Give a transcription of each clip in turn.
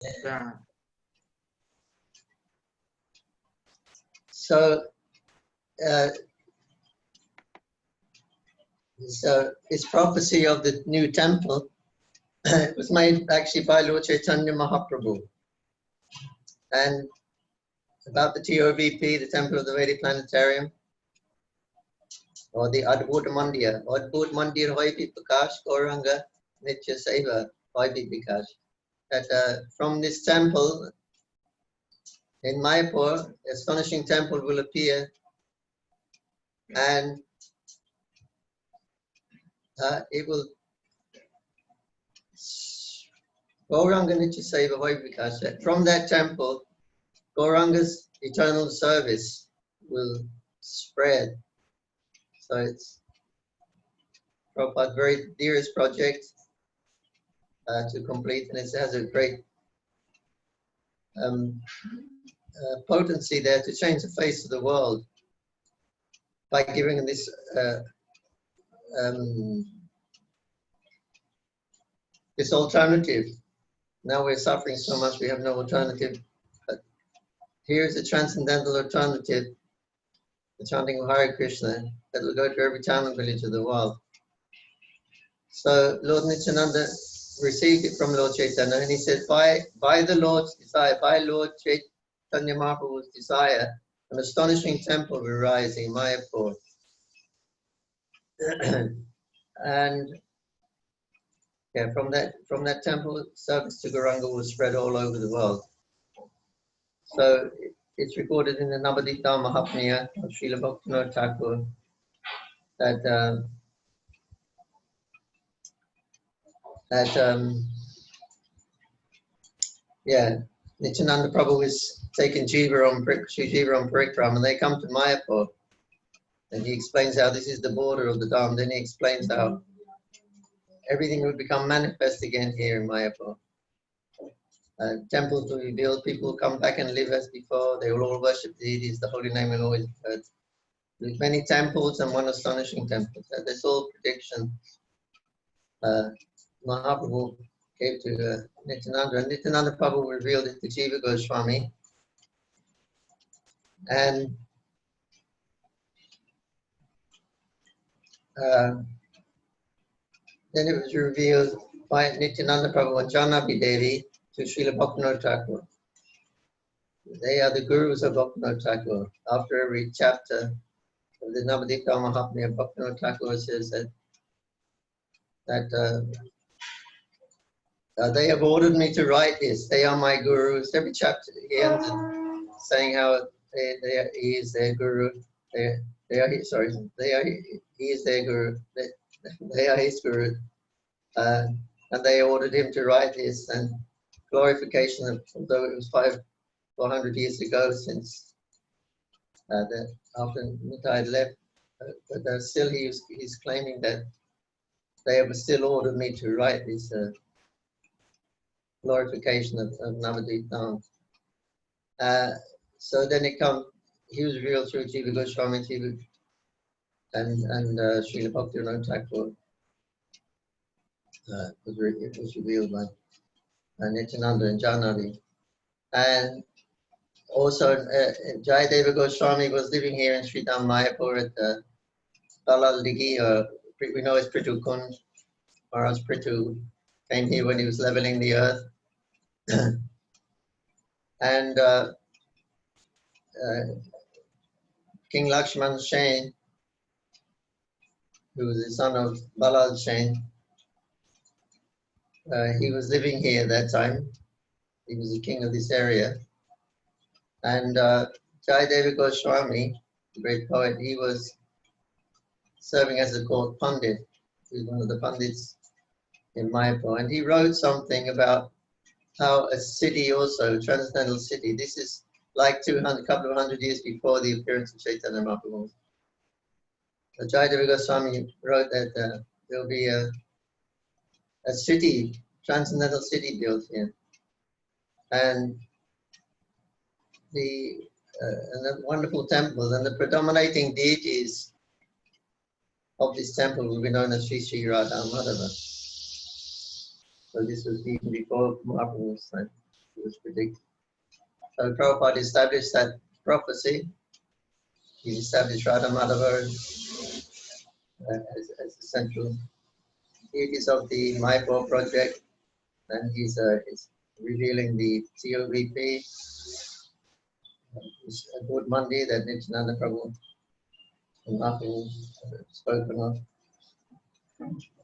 Yeah. So this prophecy of the new temple it was made actually by Lord Chaitanya Mahaprabhu. And about the TOVP, the Temple of the Vedic Planetarium, or the Adbhut Mandir. Adbhut Mandir Hoy Bhi Prakash Gauranga Nitya Seva Hoy Bhi Prakash. That from this temple in Mayapur, astonishing temple will appear, and it will Gauranga Nitya Seva Hoy Bhi Prakash. From that temple, Gauranga's eternal service will spread. So it's Prabhupada's very dearest project to complete, and it has a great potency there to change the face of the world by giving this this alternative. Now we're suffering so much, we have no alternative. But here's a transcendental alternative, the chanting of Hare Krishna, that will go to every town and village of the world. So Lord Nityananda received it from Lord Chaitanya, and he said, by the Lord's desire, by Lord Chaitanya Mahaprabhu's desire, an astonishing temple will rise in Mayapur. And yeah, from that temple, service to Gauranga will spread all over the world. So it's recorded in the Navadvip Mahapunya of Srila Bhaktivinoda Thakur that Nityananda Prabhu is taking Jiva on Parikram, and they come to Mayapur, and he explains how this is the border of the Dham. Then he explains how everything will become manifest again here in Mayapur. Temples will be built, people will come back and live as before, they will all worship the deities, the holy name will always be heard. There's many temples and one astonishing temple. So this all prediction Mahaprabhu gave to Nityananda, and Nityananda Prabhu revealed it to Jiva Goswami. And then it was revealed by Nityananda Prabhu and Jananivas Devi to Srila Bhaktivinoda Thakur. They are the gurus of Bhaktivinoda Thakur. After every chapter of the Navadvip Mahapunya, Bhaktivinoda Thakur says that they have ordered me to write this. They are my gurus. Every chapter he ends saying how he is their guru. He is their guru. They are his guru. And they ordered him to write this, and glorification of, although it was 400 years ago since after Nitai had left, but still he's claiming that they have still ordered me to write this glorification of Navadvip Dham. So then he was revealed through Jiva Goswami and Srila Bhaktivinoda Thakur. It was revealed by Nityananda and Jananivas. And also Jayadeva Goswami was living here in Sridham Mayapur at Dalal Digi, we know as Prithu Kunj, or as Prithu came here when he was leveling the earth. And King Lakshman Sen, who was the son of Balal Sen, he was living here at that time. He was the king of this area. And Jayadeva Goswami, the great poet, he was serving as a court pundit. He was one of the pundits in Mayapur. And he wrote something about how a city also, a transcendental city, this is like a couple of hundred years before the appearance of Chaitanya Mahaprabhu. So Jayadeva Goswami wrote that there will be a city, transcendental city built here. And the wonderful temples and the predominating deities of this temple will be known as Sri Sri Radha Madhava. So this was even before Mahaprabhu's time. was predicted. So Prabhupada established that prophecy. He established Radha Madhava as the central deities of the m4a project, and he's revealing the TOVP, a good Mandi that Nityananda Prabhu and Mahaprabhu have spoken of.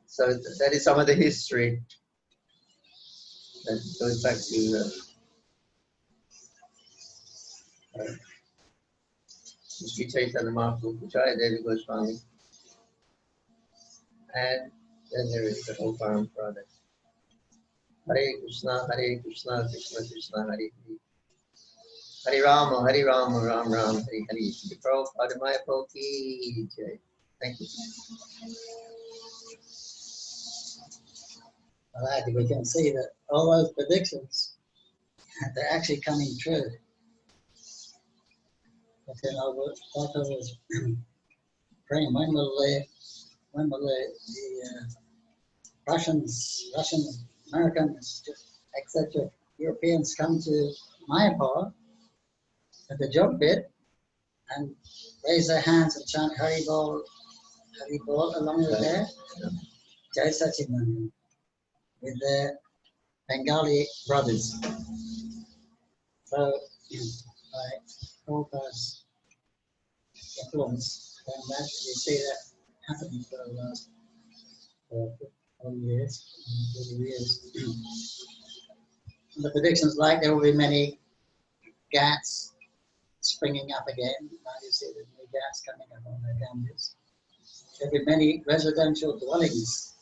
So that is some of the history that goes back to Sri Chaitanya Mahaprabhu, Jaya Devi Goswami, and then there is the whole Parampara. Hare Krishna, Krishna Krishna, Hare Hare. Hare Rama, Ram Ram, Hare Hare. Shri Prabhupada Mayapur ki jai. Thank you. Well, I think we can see that all those predictions, they're actually coming true. But then I was praying, when will the Russians, Americans, etc., Europeans come to Mayapur at the job bit and raise their hands and chant Hari Bol along with their Jai Sachidananda with their Bengali brothers. So by Prabhupada's influence, then that you see that happening for the last 40 years. And the predictions like there will be many ghats springing up again. Now you see the new ghats coming up on the Ganges. There will be many residential dwellings,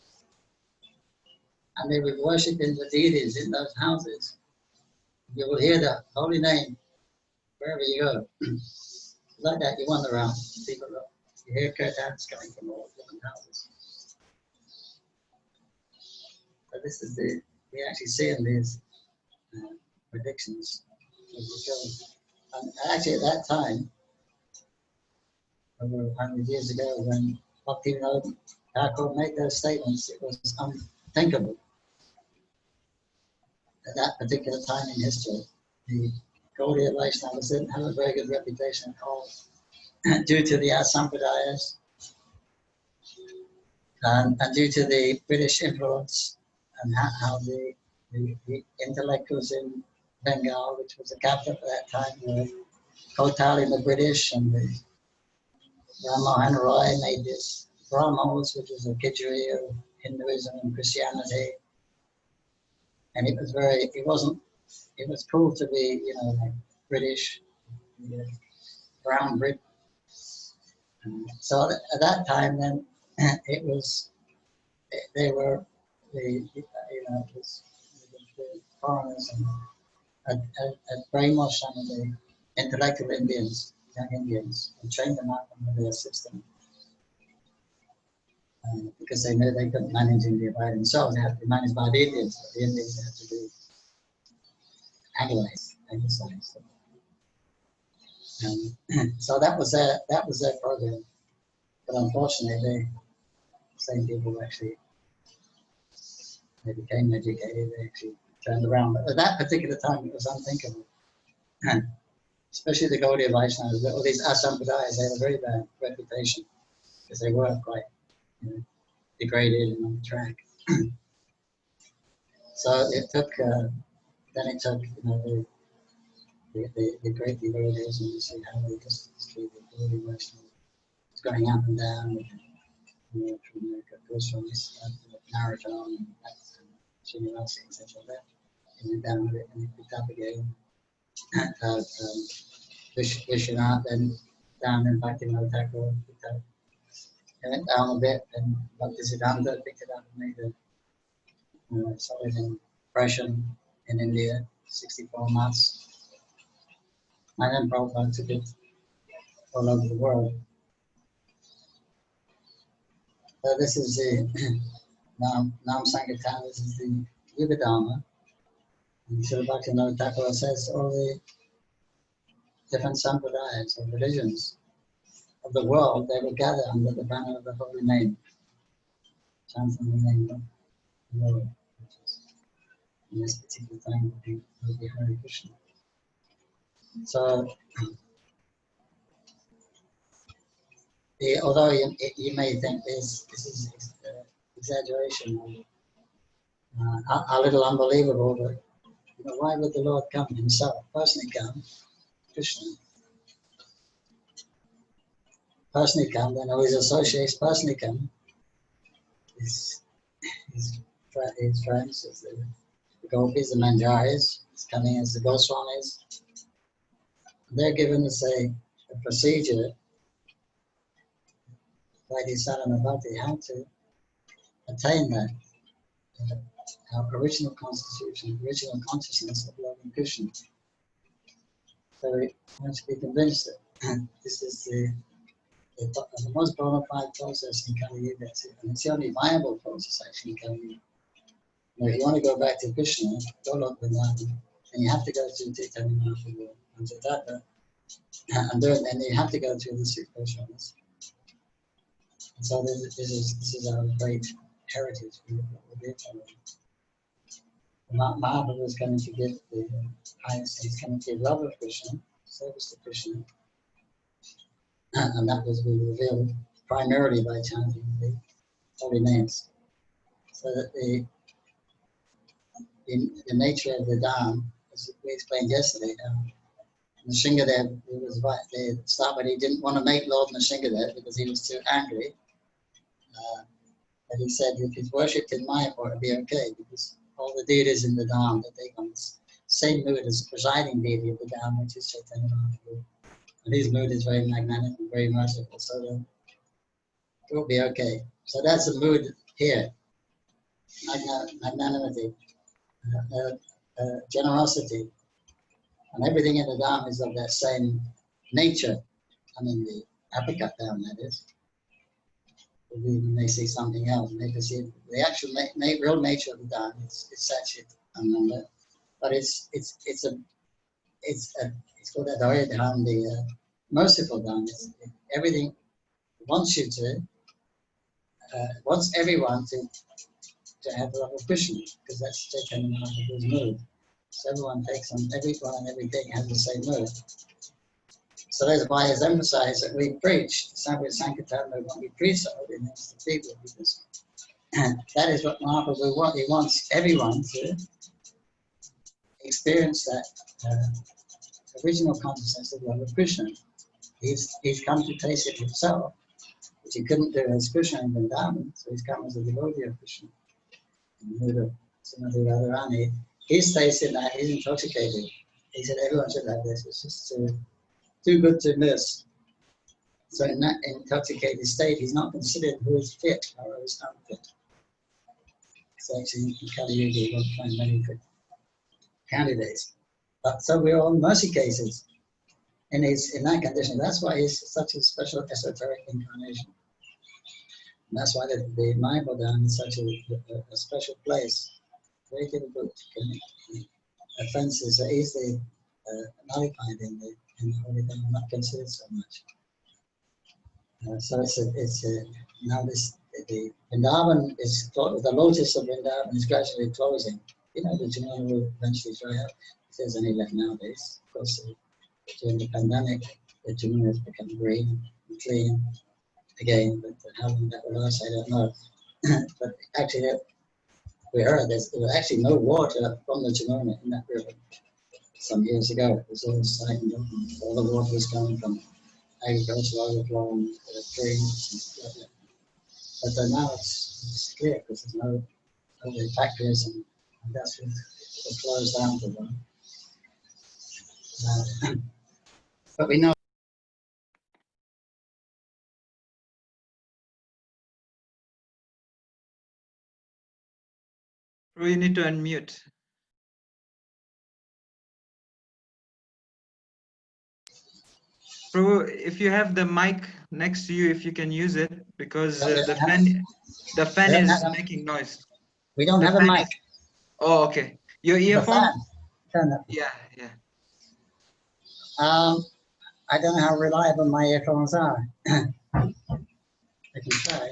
and they will be worshipping the deities in those houses. You will hear the holy name wherever you go. Like that, you wander around, people look. You hear kirtans coming from all different houses. So this is we actually see in these predictions. And actually at that time, over 100 years ago, when Bhaktivinoda Thakur made those statements, it was unthinkable. At that particular time in history, the Gaudiya Vaishnavas didn't have a very good reputation at all, due to the Asampradayas and due to the British influence and how the intellectuals in Bengal, which was the capital at that time, were totally the British, and the Ram Mohan Roy made this Brahmos, which was a kitchery of Hinduism and Christianity. And it was cool to be, like British, brown Brit. So at that time, then, they were the foreigners and had brainwashed some of the intellectual Indians, young Indians, and trained them up under their system. Because they knew they couldn't manage India by themselves, they had to be managed by the Indians, but the Indians had to be anglicized. So that was their program. But unfortunately, the same people actually, they became educated, they actually turned around. But at that particular time, it was unthinkable. Especially the Gaudiya Vaishnavas, all these Asampradayas, they had a very bad reputation because they were quite degraded and on track. So it took, the great devotees, and you see how they just treated the Gaudiya Vaishnavas. It's going up and down, it goes from this Narottam and Srinivasa, etc. And then down with it, and it picked up again. Vishwanath, then down in Bhaktivinoda Thakur, picked up. It went down a bit, and Bhaktisiddhanta picked it up and made a solid impression in India, 64 months. And then Prabhupada took it all over the world. So this is the Nam Sankirtan, this is the Yuga Dharma. And Srila Bhaktivinoda Thakur says all the different sampradayas or religions of the world, they will gather under the banner of the holy name, chanting the name of the Lord, which is in this particular time will be Hare Krishna. So, although you may think this is exaggeration, a little unbelievable, but why would the Lord come himself, personally come, Krishna, personally come, then all his associates personally come, his friends, the gopis, the manjaris, is coming as the Goswamis. They're given us a procedure by the sadhana bhakti how to attain that our original constitution, original consciousness of loving Krishna. So we want to be convinced that this is the most bona fide process in Kali Yuga, and it's the only viable process actually in Kali Yuga. If you want to go back to Krishna, go Lord Vrindavan, and you have to go through Chaitanya Mahaprabhu and Jataka, and you have to go through the six Goswamis. And so this is our great heritage. We're following. Mahaprabhu is coming to give the highest, he's coming to give love of Krishna, service to Krishna, and that was revealed primarily by chanting the holy names. So that the nature of the Dham, as we explained yesterday, Nrsingadev was right. They stopped, but he didn't want to make Lord Nrsingadev because he was too angry. But he said if he's worshipped in Mayapur, it'd be okay because all the deities in the Dham, they take on the same mood as the presiding deity of the Dham, which is Chaitanya Mahaprabhu. And his mood is very magnanimous, very merciful, so it will be okay. So that's the mood here, magnanimity, generosity, and everything in the Dham is of that same nature. I mean, the apricot Dham, that is. We may see something else, maybe see the actual real nature of the Dham. It's Satchit, but it's called Adhoya Dham, the merciful Dham. Everything wants you to, wants everyone to have love of Krishna, because that's Chaitanya Mahaprabhu's mood. So everyone takes on, everyone and everything has the same mood. So that's why it's emphasized that we preach, Sankirtan, we preach the holy names to people, because that is what Mahaprabhu wants. He wants everyone to experience that original consciousness of love of Krishna. He's come to taste it himself, which he couldn't do as Krishna in Vrindavan, so he's come as a devotee of Krishna. In the mood of Srimati Radharani, he's tasted that, he's intoxicated. He said everyone should have this, it's just too good to miss. So in that intoxicated state, he's not considered who is fit or who is unfit. So actually in Kali Yuga, you won't find many fit candidates. But so we're all mercy cases in that condition. That's why he's such a special esoteric incarnation. And that's why the Mayapur Dham is such a special place. Very difficult offences are easily nullified in the Holy Dham, not considered so much. So now the Vrindavan is the lotus of Vrindavan is gradually closing. The Jamuna will eventually dry up if there's any left nowadays. Of course, during the pandemic, the Jamuna has become green and clean again, but how long that will last, I don't know. But actually, we heard there was actually no water from the Jamuna in that river some years ago. It was all sightened up, and all the water was coming from agricultural overflow and streams. But now it's clear because there's no factories and that's what flows down to them. But we know. You need to unmute. Prabhu, if you have the mic next to you, if you can use it, because the fan is making noise. We don't have a mic. Oh, okay. Your earphone? Yeah. Yeah. I don't know how reliable my earphones are. I can try.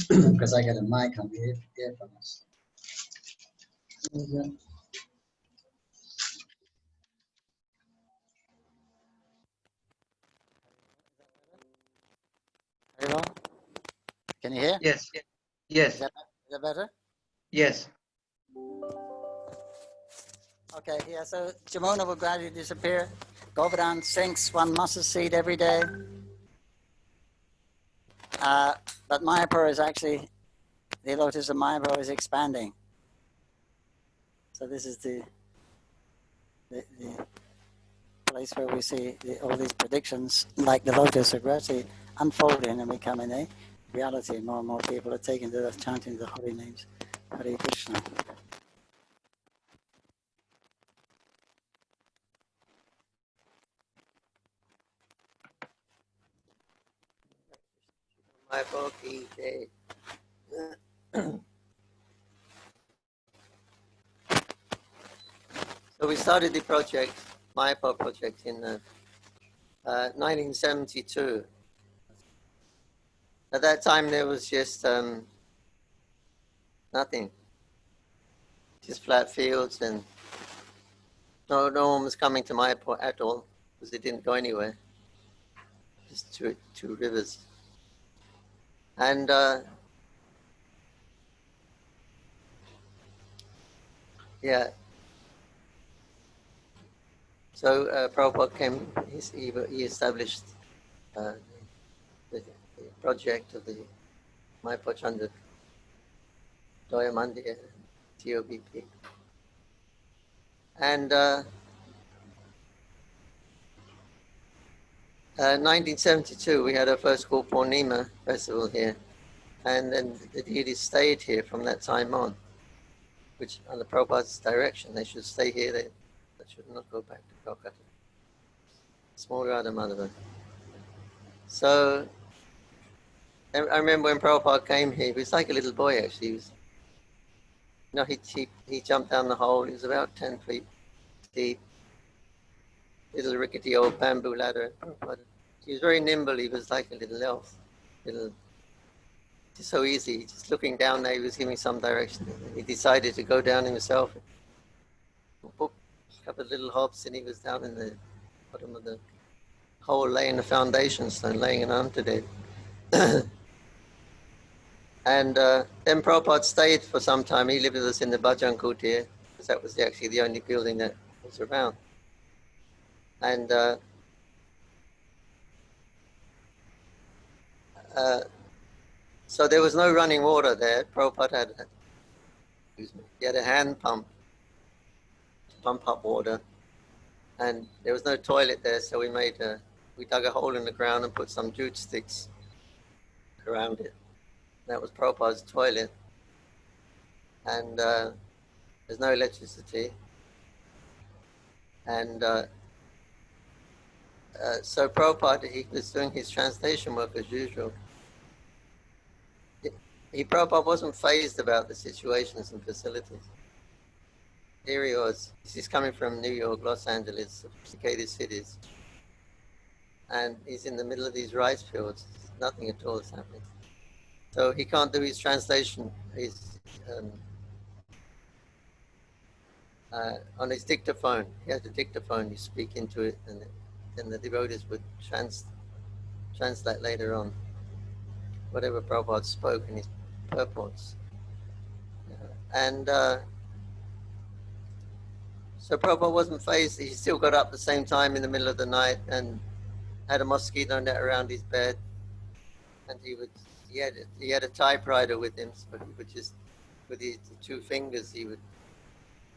Because I got a mic on the earphones. Very well. Can you hear? Yes. Yes. Is that better? Yes. Okay, yeah, so Jamuna will gradually disappear. Govardhan sinks one mustard seed every day. But Mayapur is actually, the lotus of Mayapur is expanding. So this is the place where we see all these predictions, like the lotus, are gradually unfolding and becoming a reality. More and more people are taking to the chanting the holy names, Hare Krishna. My book, EJ. So we started the project, Mayapur project, in 1972. At that time, there was just nothing, just flat fields, and no one was coming to Mayapur at all because it didn't go anywhere. Just two rivers, and yeah. So Prabhupada came. He established the project of the Mayapur Chandra Doya Mandir, TOBP. And 1972, we had our first Guru Purnima festival here. And then the deities stayed here from that time on, which under Prabhupada's direction, they should stay here. They should not go back to Calcutta. Small Radha Madhava. So I remember when Prabhupada came here, he was like a little boy actually. He was, he jumped down the hole. He was about 10 feet deep. Little rickety old bamboo ladder. He was very nimble. He was like a little elf. Just so easy. Just looking down there, he was giving some direction. He decided to go down himself. Boop, a couple of little hops, and he was down in the bottom of the hole, laying the foundation stone, laying an arm to death. And then Prabhupada stayed for some time. He lived with us in the Bhajan Kutir, because that was actually the only building that was around. And so there was no running water there. Prabhupada had a hand pump to pump up water. And there was no toilet there, so we dug a hole in the ground and put some jute sticks around it. That was Prabhupada's toilet. And there's no electricity. And so Prabhupada, he was doing his translation work as usual. Prabhupada wasn't fazed about the situations and facilities. Here he was. He's coming from New York, Los Angeles, sophisticated cities. And he's in the middle of these rice fields. Nothing at all is happening. So he can't do his translation. On his dictaphone. He has a dictaphone. You speak into it, and then the devotees would translate later on whatever Prabhupada spoke in his purports. And so Prabhupada wasn't fazed. He still got up at the same time in the middle of the night and had a mosquito net around his bed. And he had a typewriter with him, so he would just, with his two fingers, he would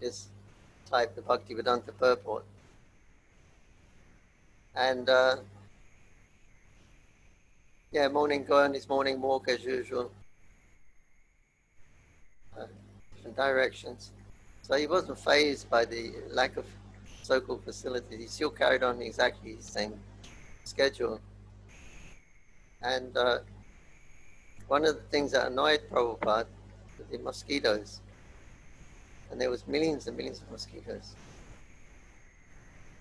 just type the Bhaktivedanta purport. And go on his morning walk as usual. Different directions. So he wasn't fazed by the lack of so-called facilities. He still carried on exactly the same schedule. And one of the things that annoyed Prabhupada was the mosquitoes. And there was millions and millions of mosquitoes.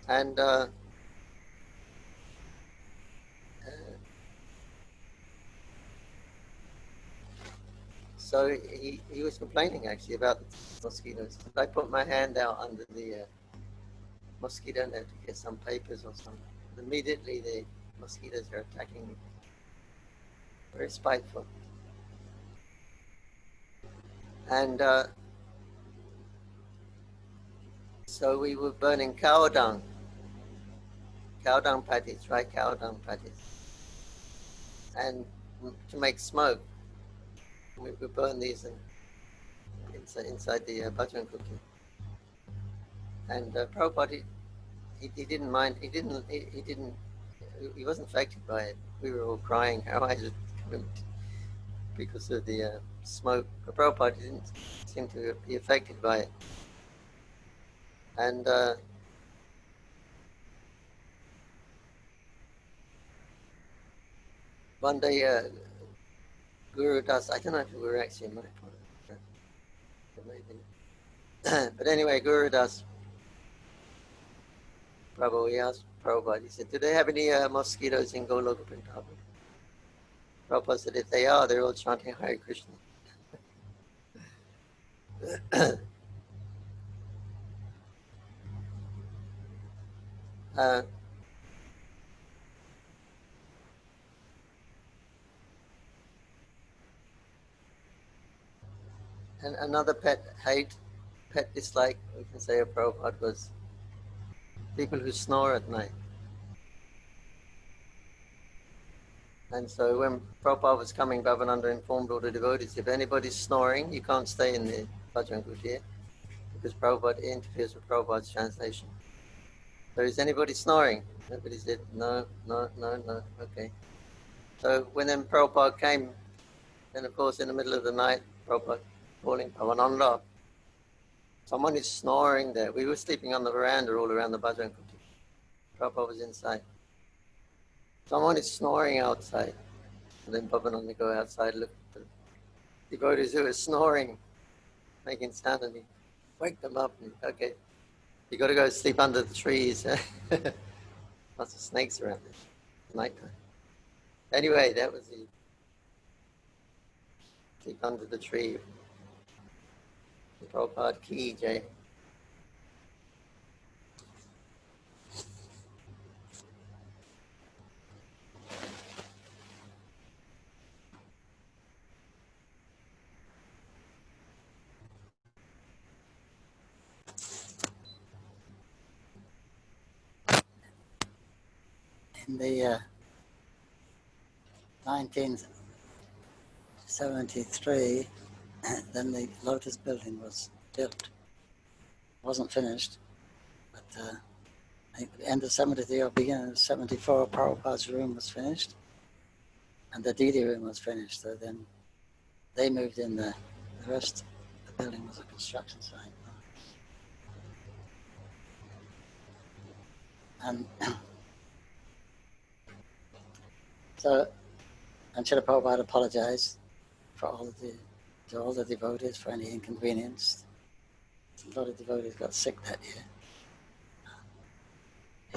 And so he was complaining actually about the mosquitoes. I put my hand out under the mosquito net to get some papers or something. Immediately the mosquitoes are attacking me. Very spiteful. And so we were burning cow dung patties, right? Cow dung patties. And to make smoke, we burn these inside the bhajan cookie. And Prabhupada, he didn't mind. He wasn't affected by it. We were all crying. Our eyes were coming because of the smoke. But Prabhupada didn't seem to be affected by it. And one day, Guru Das, I don't know if we were actually in Manipur. But anyway, Guru Das Prabhu, he asked Prabhupada, he said, do they have any mosquitoes in Goloka Vrindavan? Prabhupada said, if they are, they're all chanting Hare Krishna. And another pet dislike, we can say, of Prabhupada was people who snore at night. And so when Prabhupada was coming, Bhavananda informed all the devotees, if anybody's snoring, you can't stay in the bhajan kutir because Prabhupada interferes with Prabhupada's translation. So is anybody snoring? Nobody said, no, okay. So when then Prabhupada came, then of course in the middle of the night, Prabhupada calling Bhavananda, someone is snoring there. We were sleeping on the veranda all around the bhajan kutir. Prabhupada was inside. Someone is snoring outside. And then Bhavananda go outside, look at the devotees who are snoring, making sound, and he wake them up. And, okay, you got to go sleep under the trees. Lots of snakes around there. It's nighttime. Anyway, that was the sleep under the tree. Prabhupada Ki Jai. In the 1973, then the Lotus building was built. It wasn't finished, but at the end of 73 or beginning of 74, Prabhupada's room was finished, and the Didi room was finished. So then they moved in the rest. The building was a construction site. And so, and Srila Prabhupada apologized to all the devotees for any inconvenience. A lot of devotees got sick that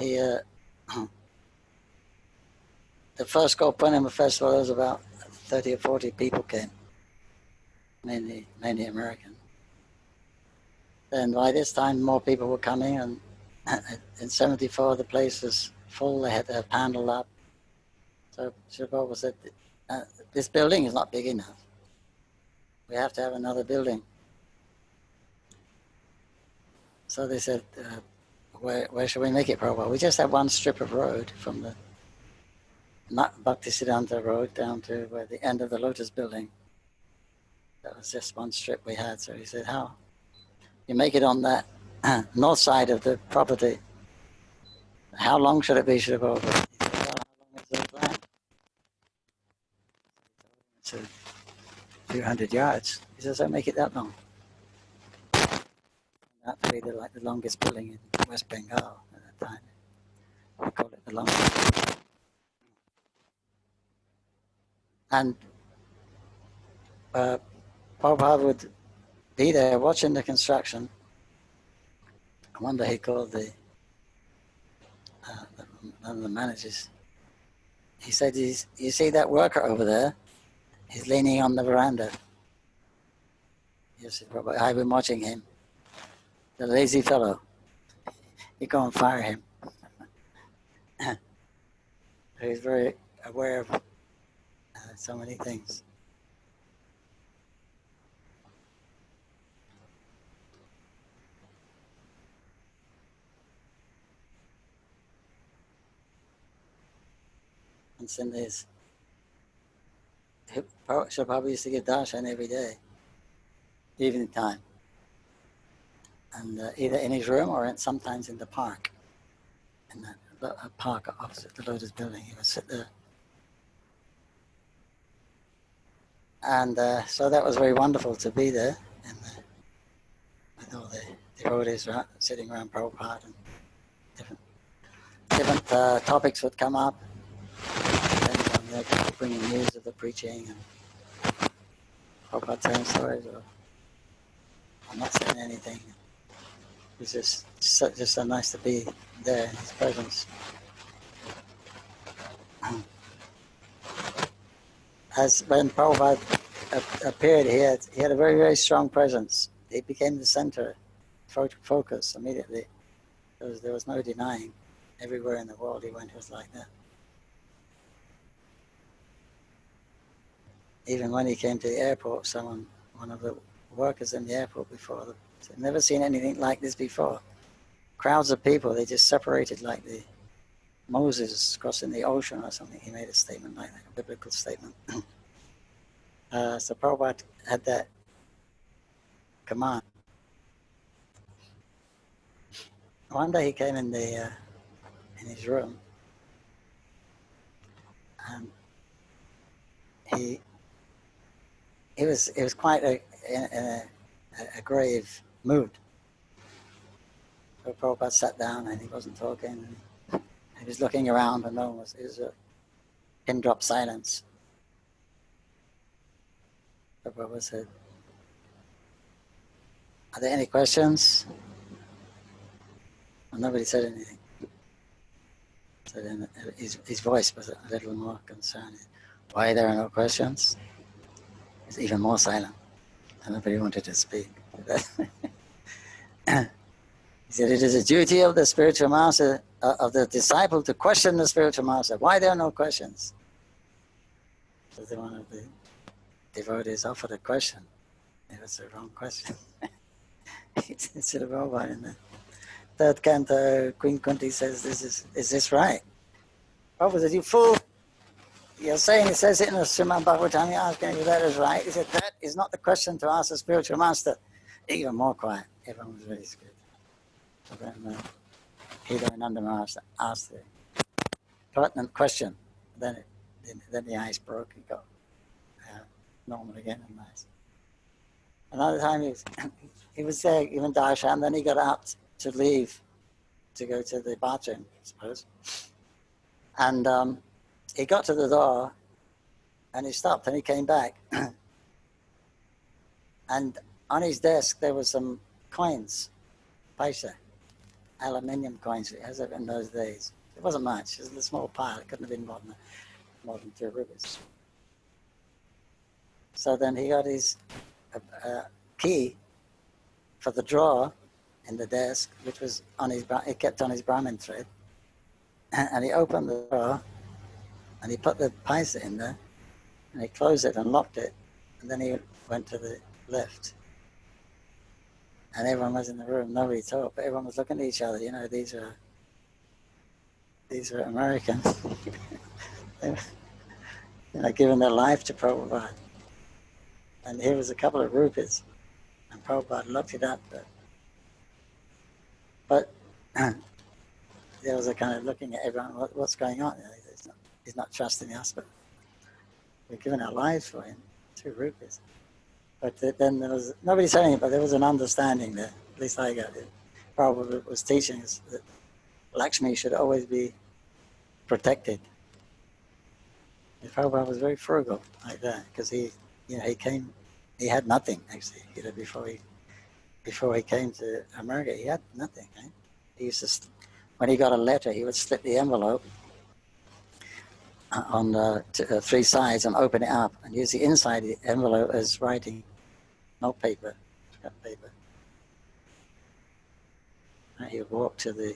year. The first Gopurnima festival, there was about 30 or 40 people came, mainly American. Then by this time, more people were coming, and in 74, the place was full. They had their panel up. So Srila Prabhupada said, this building is not big enough. We have to have another building. So they said, where should we make it, Prabhupada? We just have one strip of road from the Bhaktisiddhanta road down to where the end of the Lotus building. That was just one strip we had. So he said, how? You make it on that north side of the property. How long should it be, Srila Prabhupada? He said, well, how long is the plan? It's a few hundred yards. He says, I make it that long. That would be the longest building in West Bengal at that time. We call it the longest. And Prabhupada would be there watching the construction. One day he called one of the managers. He said, you see that worker over there? He's leaning on the veranda. Yes, I've been watching him. The lazy fellow. You go and fire him. He's very aware of so many things. And Sundays, Prabhupada used to give darshan every day, evening time, and either in his room or sometimes in the park, in the park opposite the Lotus building. He would sit there. And so that was very wonderful to be there, and with all the devotees sitting around Prabhupada, and different topics would come up, depending on people bringing news of the preaching, and Prabhupada telling stories, or I'm not saying anything. It was just so nice to be there in his presence. As when Prabhupada appeared, he had a very, very strong presence. He became the center, focus immediately. There was no denying. Everywhere in the world he went, it was like that. Even when he came to the airport, one of the workers in the airport before, said, never seen anything like this before. Crowds of people, they just separated like the Moses crossing the ocean or something. He made a statement like that, a biblical statement. So Prabhupada had that command. One day he came in his room, and he was quite in a grave mood. So Prabhupada sat down and he wasn't talking. He was looking around and it was a pin drop silence. So Prabhupada said, are there any questions? And nobody said anything. So then his voice was a little more concerned. Why there are no questions? It's even more silent. And nobody wanted to speak. He said, it is a duty of the spiritual master, of the disciple, to question the spiritual master. Why there are no questions? So then one of the devotees offered a question. It was the wrong question. It's sort of over in the third canto. Queen Kunti says, is this right? Prabhupada said, you fool. You're saying it says it in the Srimad Bhagavatam, you're asking if that is right. He said, that is not the question to ask the spiritual master. Even more quiet. Everyone was very scared. So then Hidayanda Maharaj asked the pertinent question. Then the ice broke. He got normal again and nice. Another time he was there giving darshan, then he got out to leave to go to the bathroom, I suppose. And he got to the door and he stopped and he came back. And on his desk there were some coins, paisa, aluminium coins. It has it in those days. It wasn't much. It was a small pile. It couldn't have been more than 2 rupees. So then he got his key for the drawer in the desk, which was on his, he kept on his Brahmin thread. And he opened the drawer and he put the paisa in there and he closed it and locked it. And then he went to the left. And everyone was in the room, nobody talked, but everyone was looking at each other. You know, these are Americans. They were, giving their life to Prabhupada. And here was a couple of rupees. And Prabhupada looked it up. But there was a kind of looking at everyone, what's going on? He's not trusting us, but we're giving our lives for him, 2 rupees. But then there was, nobody said anything, but there was an understanding there. At least I got it. Prabhupada was teaching us that Lakshmi should always be protected. And Prabhupada was very frugal like that, because he had nothing actually. Before he came to America, he had nothing. Right? He used to, when he got a letter, he would slit the envelope on 3 sides and open it up and use the inside of the envelope as writing notepaper cut paper. And he would walk to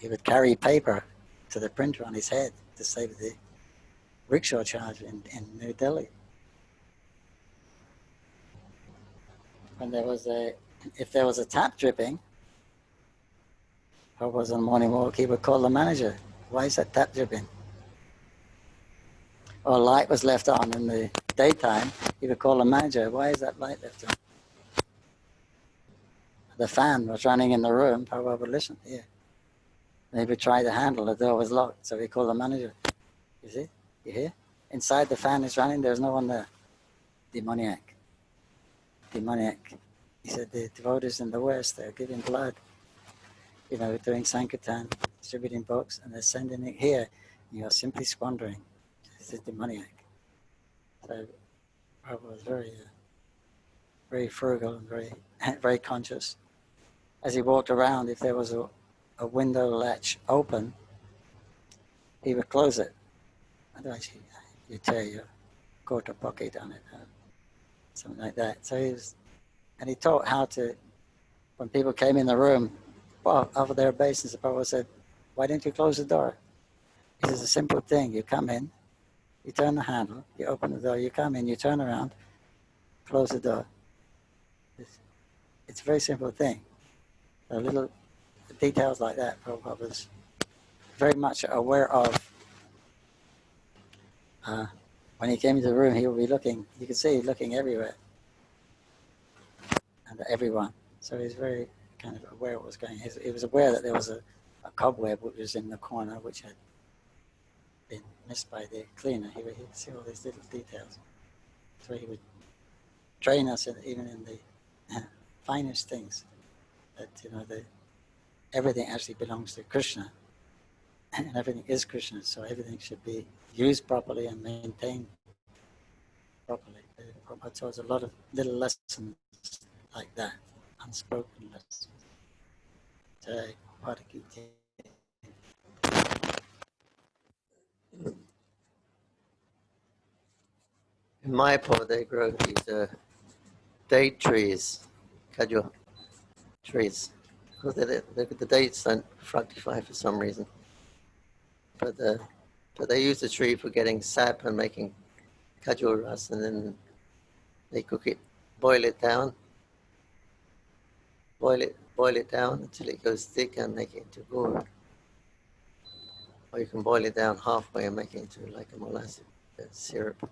he would carry paper to the printer on his head to save the rickshaw charge in New Delhi. When if there was a tap dripping, or was on a morning walk, he would call the manager. Why is that tap dripping? Or a light was left on in the daytime, he would call the manager. Why is that light left on? The fan was running in the room. Prabhupada would listen. Yeah. And he would try the handle. The door was locked. So he called the manager. You see? You hear? Inside the fan is running. There's no one there. Demoniac. Demoniac. He said the devotees in the West, they're giving blood. You know, doing Sankirtan, distributing books, and they're sending it here. You are simply squandering. This is demoniac. So Prabhupada was very frugal and very conscious. As he walked around, if there was a window latch open, he would close it. Otherwise, you tear your quarter pocket on it, something like that. So he taught how to, when people came in the room, well, over their obeisance, the Prabhupada said, why didn't you close the door? It is a simple thing. You come in, you turn the handle, you open the door, you come in, you turn around, close the door. It's a very simple thing. A little details like that, Prabhupada was very much aware of. When he came into the room, he would be looking, you could see looking everywhere and at everyone. So he was very kind of aware of what was going on. He was aware that there was a cobweb which was in the corner which had been missed by the cleaner. He would see all these little details. So he would train us even in the finest things. That, you know, everything actually belongs to Krishna. And everything is Krishna, so everything should be used properly and maintained properly. Prabhupada taught a lot of little lessons like that, unspoken lessons. Jai Prabhupada. In Mayapur, they grow these date trees, kajur trees, because the dates don't fructify for some reason. But they use the tree for getting sap and making kajur ras, and then they cook it, boil it down until it goes thick and make it into gur. Or you can boil it down halfway and make it into like a molasses syrup.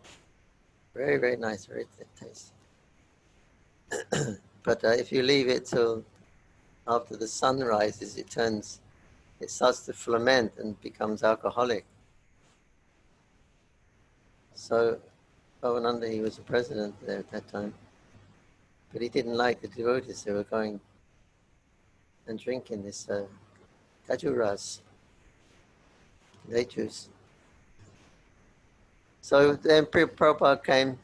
Very, very nice, very tasty. But if you leave it till after the sun rises, it starts to ferment and becomes alcoholic. So Bhavananda, he was the president there at that time, but he didn't like the devotees who were going and drinking this kajur ras, date juice. So then Prabhupada came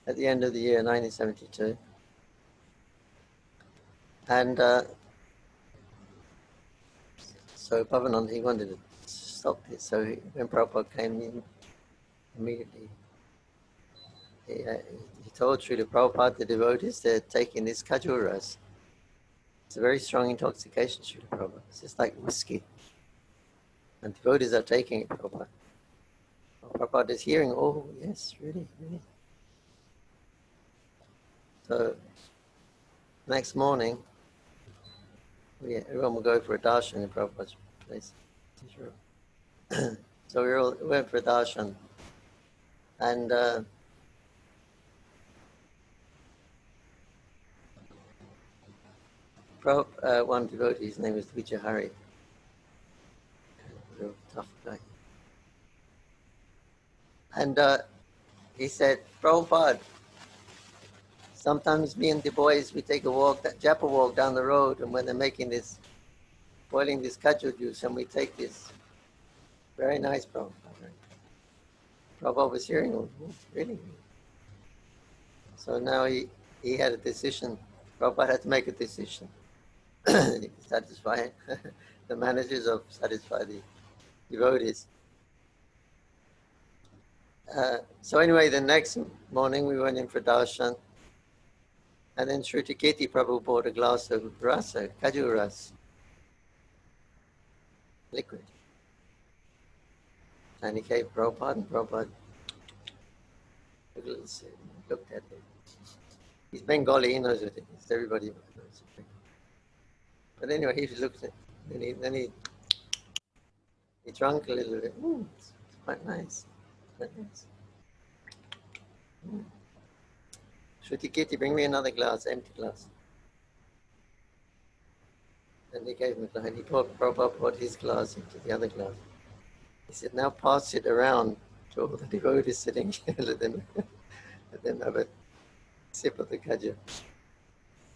at the end of the year 1972, and so Bhavananda, he wanted to stop this. So when Prabhupada came in, immediately he told Srila Prabhupada, the devotees, they're taking this kajur ras. It's a very strong intoxication, Srila Prabhupada. It's just like whiskey. And devotees are taking it, Prabhupada. Prabhupada is hearing, oh, yes, really, really. So next morning, everyone will go for a darshan in Prabhupada's place. So we went for a darshan. And one devotee, his name was Vijahari. Real tough guy. And he said, Prabhupada, sometimes me and the boys, we take a walk, that Japa walk down the road, and when they're making this, boiling this kajur juice, and we take this. Very nice, Prabhupada. Prabhupada was hearing, oh, really? So now he had a decision. Prabhupada had to make a decision. Satisfy the managers of satisfy the devotees. So anyway, the next morning we went in for darshan, And then Shrutiketi Prabhu bought a glass of rasa, kaju ras, liquid. And he gave Prabhupada, and Prabhupada looked at it. He's Bengali, he knows what it is. Everybody knows it. But anyway, he looked at it. Then he drank a little bit. Ooh, it's quite nice. Quite nice. Shruti Kitty, bring me another glass, empty glass. And he gave him a glass. And he Prabhupada poured his glass into the other glass. He said, now pass it around to all the devotees sitting here. Let them have a sip of the kaju.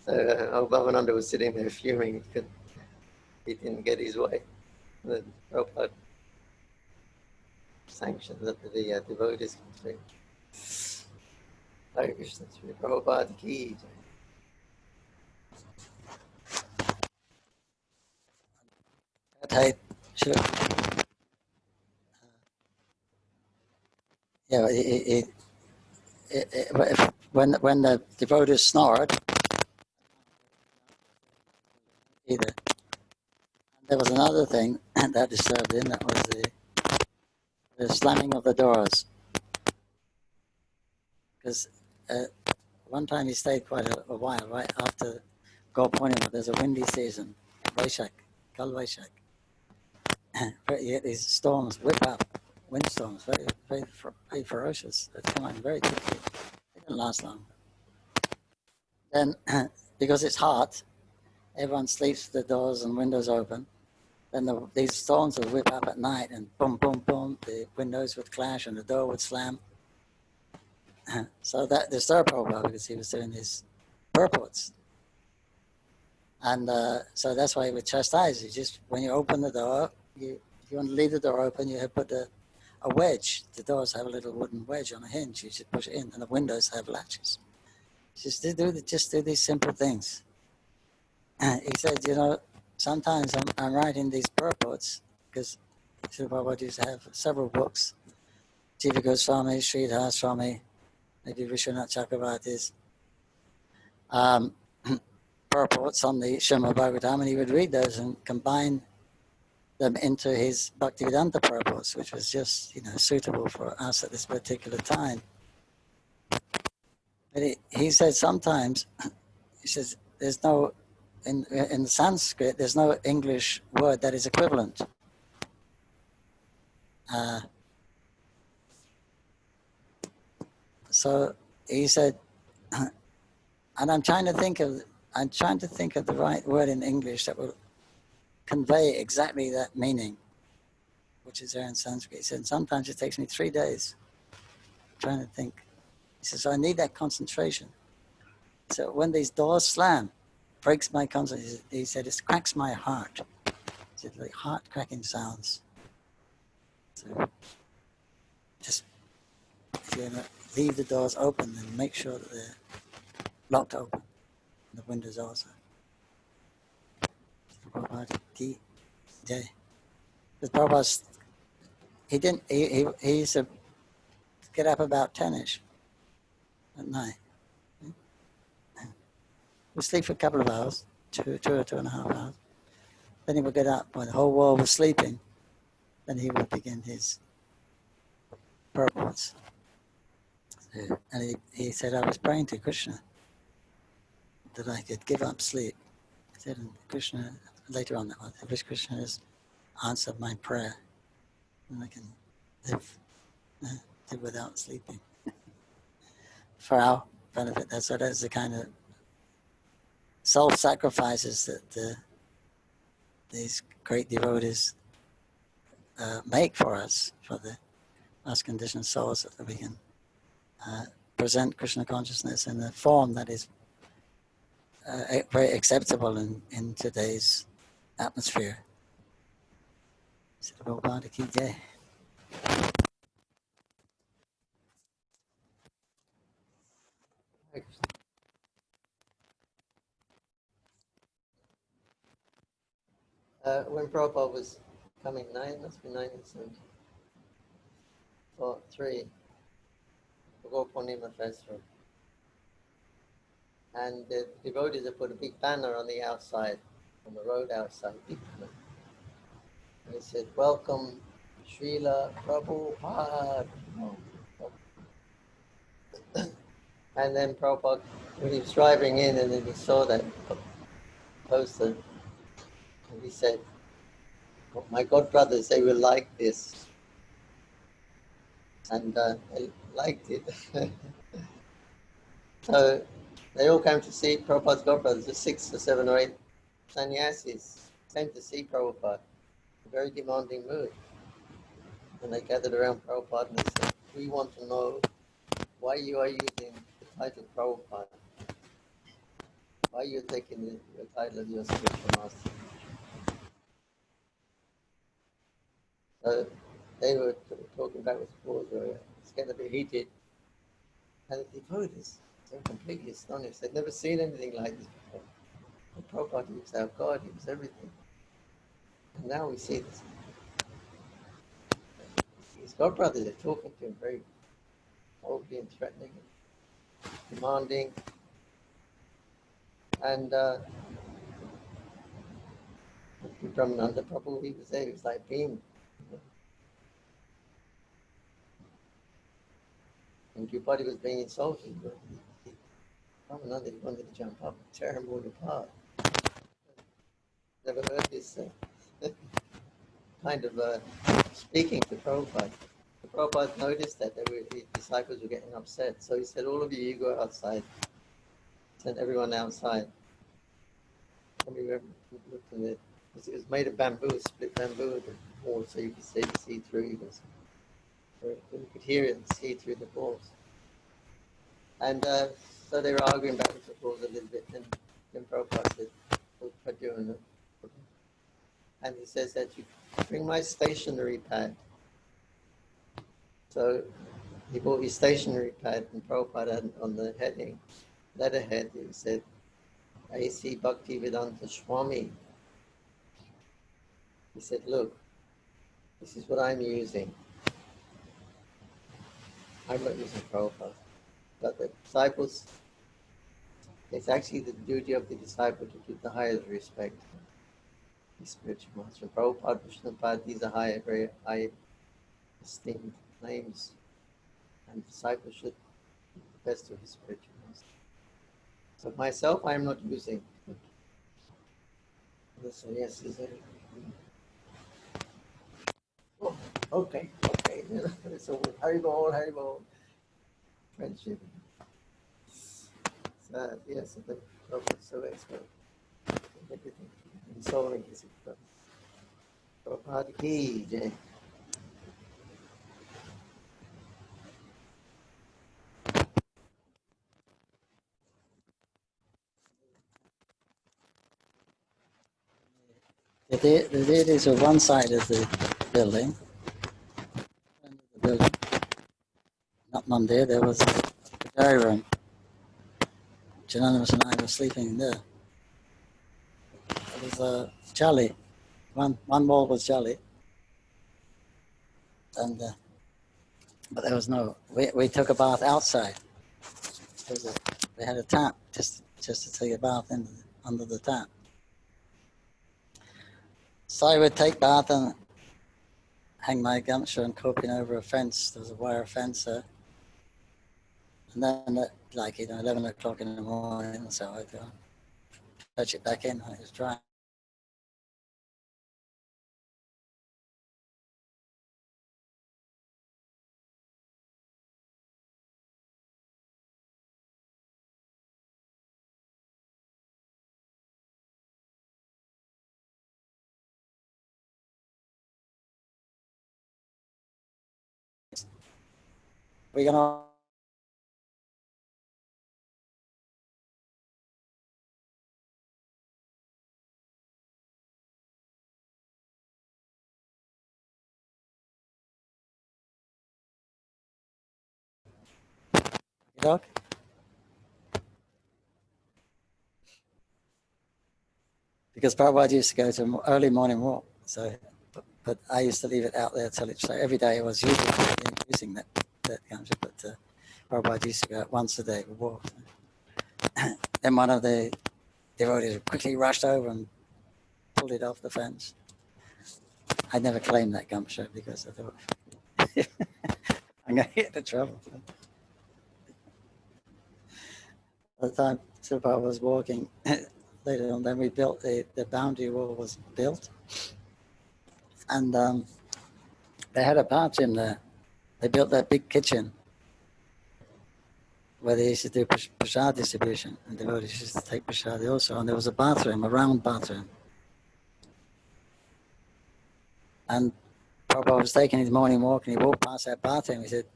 So Bhavananda was sitting there fuming. He didn't get his way. The Prabhupada sanctioned that the devotees can drink. Hare Krishna, Sri Prabhupada ki jai. Type, sure. Yeah, when the devotees snored, either. There was another thing that disturbed him. That was the slamming of the doors. Because one time he stayed quite a while, right after Gaur Purnima. There's a windy season, Vaishak, Kal Vaishak. You get these storms whip up, windstorms, very ferocious. They come on very quickly. They don't last long. Then, because it's hot, everyone sleeps with the doors and windows open. Then these storms would whip up at night, and boom, boom, boom, the windows would clash and the door would slam. So that disturbed Prabhupada because he was doing his purports. And so that's why he would chastise you. Just when you open the door, if you want to leave the door open, you have put a wedge. The doors have a little wooden wedge on a hinge. You should push it in, and the windows have latches. Just do these simple things. He said, sometimes I'm writing these purports because Srila Prabhupada used to have several books. Jiva Goswami, Sridhar Swami, maybe Vishwanath Chakravarti's purports on the Srimad Bhagavatam, and he would read those and combine them into his Bhaktivedanta purports, which was just suitable for us at this particular time. But he said sometimes, he says, there's no, in Sanskrit, there's no English word that is equivalent. So he said, and I'm trying to think of the right word in English that will convey exactly that meaning, which is there in Sanskrit. He said, sometimes it takes me 3 days trying to think. He says, so I need that concentration. So when these doors slam, breaks my concentration. He said, it cracks my heart. He said, like heart cracking sounds. So just, if you're going to leave the doors open, then make sure that they're locked open. And the windows also. Prabhupada ki jai. Because Prabhupada, he used to get up about 10ish at night. We'd sleep for a couple of hours, two or 2.5 hours. Then he would get up when the whole world was sleeping. Then he would begin his purports. And he said, I was praying to Krishna that I could give up sleep. He said, and Krishna, later on, I wish Krishna has answered my prayer. And I can live without sleeping. For our benefit. That's the kind of self-sacrifices that these great devotees make for us, for us conditioned souls, so that we can present Krishna consciousness in a form that is very acceptable in today's atmosphere. Prabhupada ki jai. When Prabhupada was coming, must be 1973, for Gaur Purnima festival. and the devotees have put a big banner on the outside, on the road outside, big banner. And it said, "Welcome, Srila Prabhupada." And then Prabhupada, when he was driving in and then he saw that poster, and he said, "Oh, my godbrothers, they will like this." And they liked it. So they all came to see Prabhupada's godbrothers, the 6 or 7 or 8 sannyasis came to see Prabhupada, a very demanding mood. And they gathered around Prabhupada and they said, "We want to know why you are using the title Prabhupada. Why you're taking the title of your spiritual master." So they were talking back with forth, it's getting a bit heated. And the devotees, they were completely astonished. They'd never seen anything like this before. The Prabhupada, he was our God, he was everything. And now we see this. His godbrothers are talking to him very boldly and threatening and demanding. And Brahmananda Prabhu, he was there, he was like being. And Drupadi was being insulted. Brahmananda, he wanted to jump up and tear him all apart. Never heard this kind of speaking to Prabhupada. The Prabhupada noticed that his disciples were getting upset. So he said, "All of you, you go outside." Sent everyone outside. And we looked at it. It was made of bamboo, split bamboo, the wall, so you could see through. You could hear it and see through the walls. And so they were arguing back and forth a little bit. And then Prabhupada said, and he says that you bring my stationery pad. So he bought his stationery pad, and Prabhupada had on the heading, letterhead, it said, A.C. Bhaktivedanta Swami. He said, "Look, this is what I'm using. I'm not using Prabhupada." But the disciples, it's actually the duty of the disciple to give the highest respect to the spiritual master. Prabhupada, Vishnupad, these are very high esteemed names. And disciples should be the best of his spiritual master. So myself, I am not using. So yes, is it? Oh, okay. So Haribol. Friendship. So, yes, the Prabhupada is so expert in everything. In solving his problems. Prabhupada ki jai. The deities are one side of the building. Not Mandir, there was a diary room. Jananivas and I were sleeping in there. It was a jolly. One wall was jolly. And but there was no. We took a bath outside. We had a tap just to take a bath under the tap. So I would take bath and hang my gamcha and coping over a fence. There was a wire fence there. And then at 11 o'clock in the morning, so I'd go touch it back in when it was dry. We're gonna dog? Because Prabhupada used to go to an early morning walk, so but I used to leave it out there till so every day I was using that gamcha, but Prabhupada used to go out once a day to walk. Then one of the devotees quickly rushed over and pulled it off the fence. I never claimed that gum shirt because I thought I'm going to get into trouble. By the time Super was walking later on, then we built the boundary wall was built, and they had a bathroom there. They built that big kitchen where they used to do prasad distribution, and devotees used to take prasad also. And there was a bathroom, a round bathroom. And Prabhupada was taking his morning walk, and he walked past that bathroom. He said,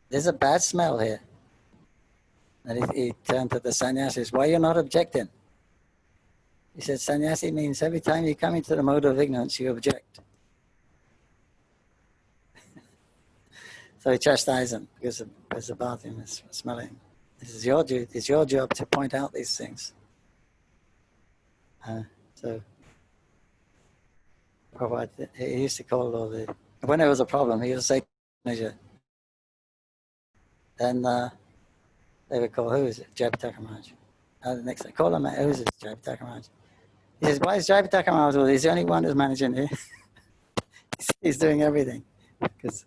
"There's a bad smell here." And he turned to the sannyasis, "Why are you not objecting?" He said, "Sannyasi means every time you come into the mode of ignorance, you object." So he chastised him because the bathroom is smelling. This is your duty. It's your job to point out these things. So Prabhupada, he used to call all the, when there was a problem, he would say, "Manager." Then they would call, "Who is it?" "Jayapataka Maharaj." The next day, "Call him, who is it?" "Jayapataka Maharaj." He says, "Why is Jayapataka Maharaj? Well, he's the only one who's managing here." He's doing everything. Because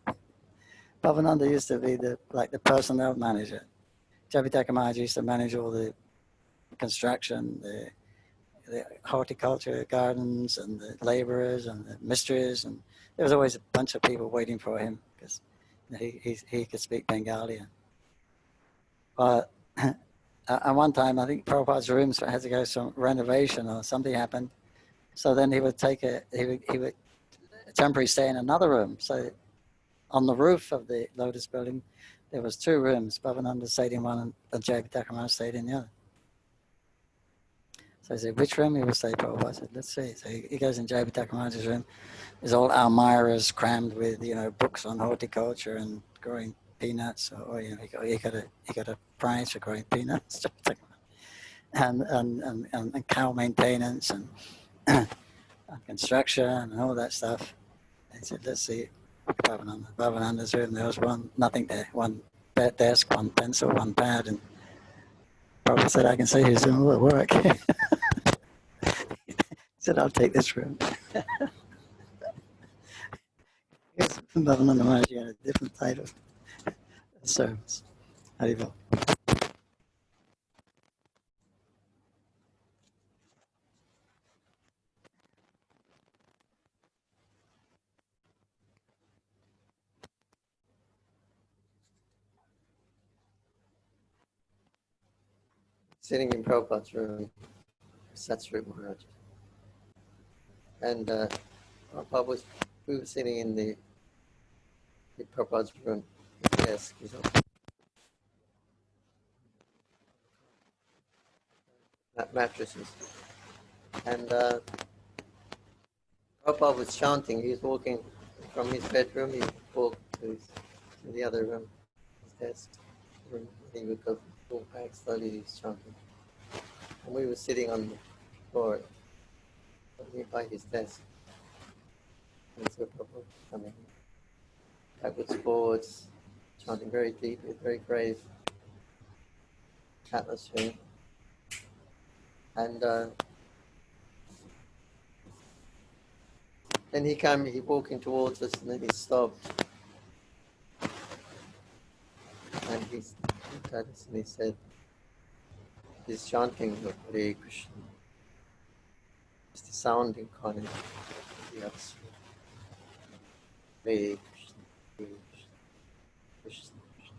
Bhavananda used to be the personnel manager. Jayapataka Maharaj used to manage all the construction, the horticulture gardens, and the laborers and the mistries, and there was always a bunch of people waiting for him because he could speak Bengali. But at one time, I think Prabhupada's rooms had to go some renovation or something happened. So then he would temporarily stay in another room. So on the roof of the Lotus building, there was two rooms. Bhavananda stayed in one and Jayapataka Maharaj stayed in the other. So I said, "Which room?" He would say, Prabhupada. I said, "Let's see." So he goes in Jayapataka Maharaj's room. There's all almirahs crammed with, books on horticulture and growing peanuts. Or he got a prize for growing peanuts. and cow maintenance and construction and all that stuff. He said, "Let's see." Bhavananda's room, there was nothing there. One desk, one pencil, one pad, and Prabhupada said, "I can see who's doing all the work." He said, "I'll take this room." Bhavananda Maharaj had a different type of service. Haribol. Sitting in Prabhupada's room, Satsvarup Maharaj. And we were sitting in the Prabhupada's room, his desk, mattresses. And Prabhupada was chanting. He was walking from his bedroom, he walked to the other room, his desk room. He would walk back slowly, he was chanting. And we were sitting on the floor nearby his desk. And so Prabhupada coming backwards, forwards, chanting very deeply, very grave atmosphere. And then he walking towards us, and then he stopped. And he looked at us and he said, "This chanting of Hare Krishna is the sound incarnate of the Absolute. Hare Krishna, Hare Krishna, Krishna Krishna."